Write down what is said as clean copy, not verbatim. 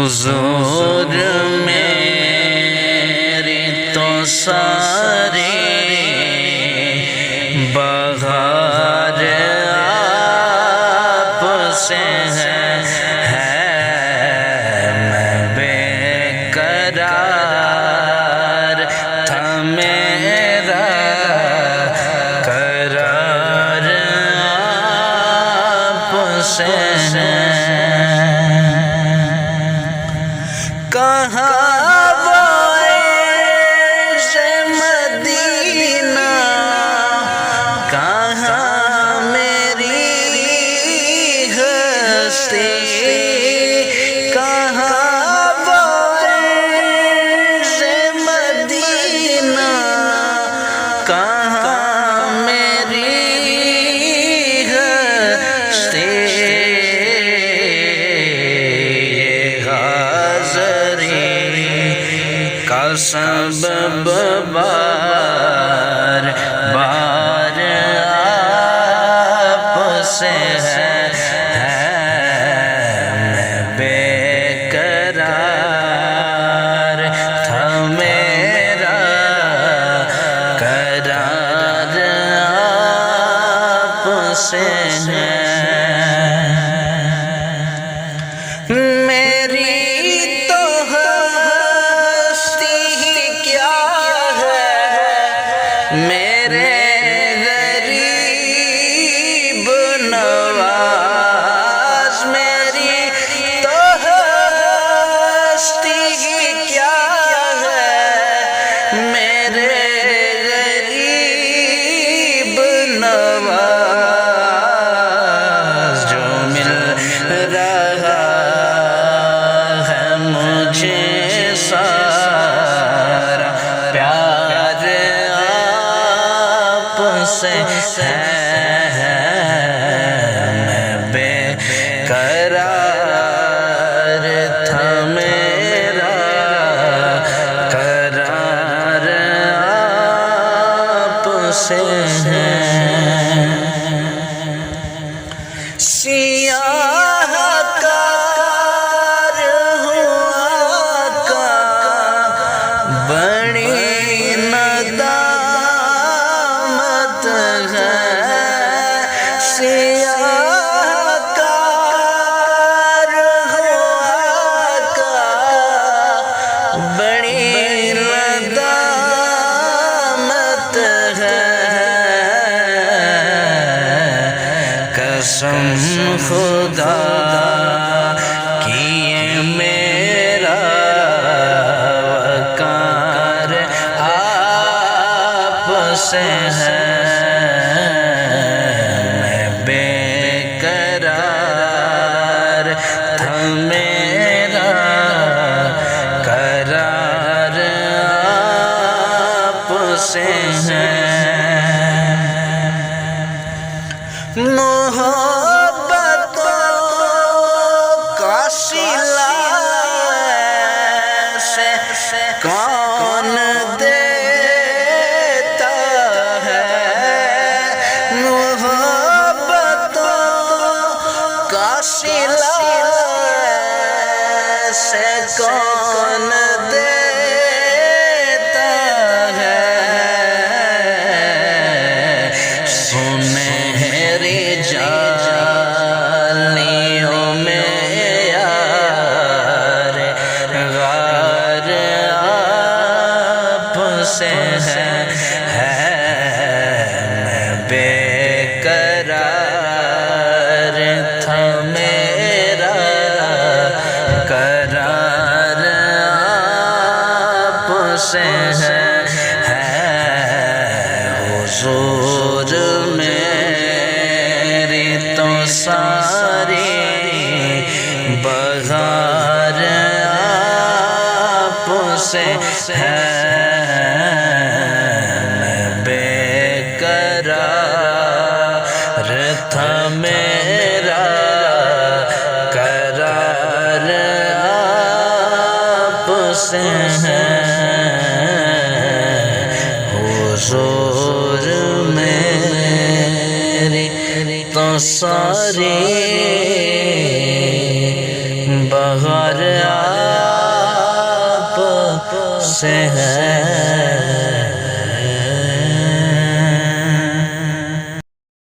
حضور میری تو ساری بہار آپ سے ہے میں بے قرار تھا میرا قرار آپ سے ہے کہاں وہ عیش مدینہ کہاں میری ہستی کہاں وہ عیش مدینہ کہاں میری ہستی کا سبب بار بار آپ سے ہے میں بے قرار تھا میرا قرار آپ سے ہے میرے غریب نواز میری تو ہستی کیا ہے میرے غریب نواز جو مل رہا ہے مجھے سارا پیار سے ہے میں بے قرار تھا میرا قرار آپ سے ہے سیاہ کار ہوا کا بڑی سیاہ کار ہوا کا بڑی ندامت ہے قسم خدا کی یہ میرا وقار آپ سے ہے تھا میرا قرار آپ سے ہے محبتوں کا صلہ سے کون دیتا ہے کا صلہ سے کون دیتا ہے سنہری جالیوں میں یار غار آپ سے ہے میں بے قرار تھا میرا قرار آپ سے ہے حضور میری تو ساری بہار آپ سے ہے میں بے قرار تھا میرا قرار آپ سے ہے حضور میری تو ساری بہار سے ہے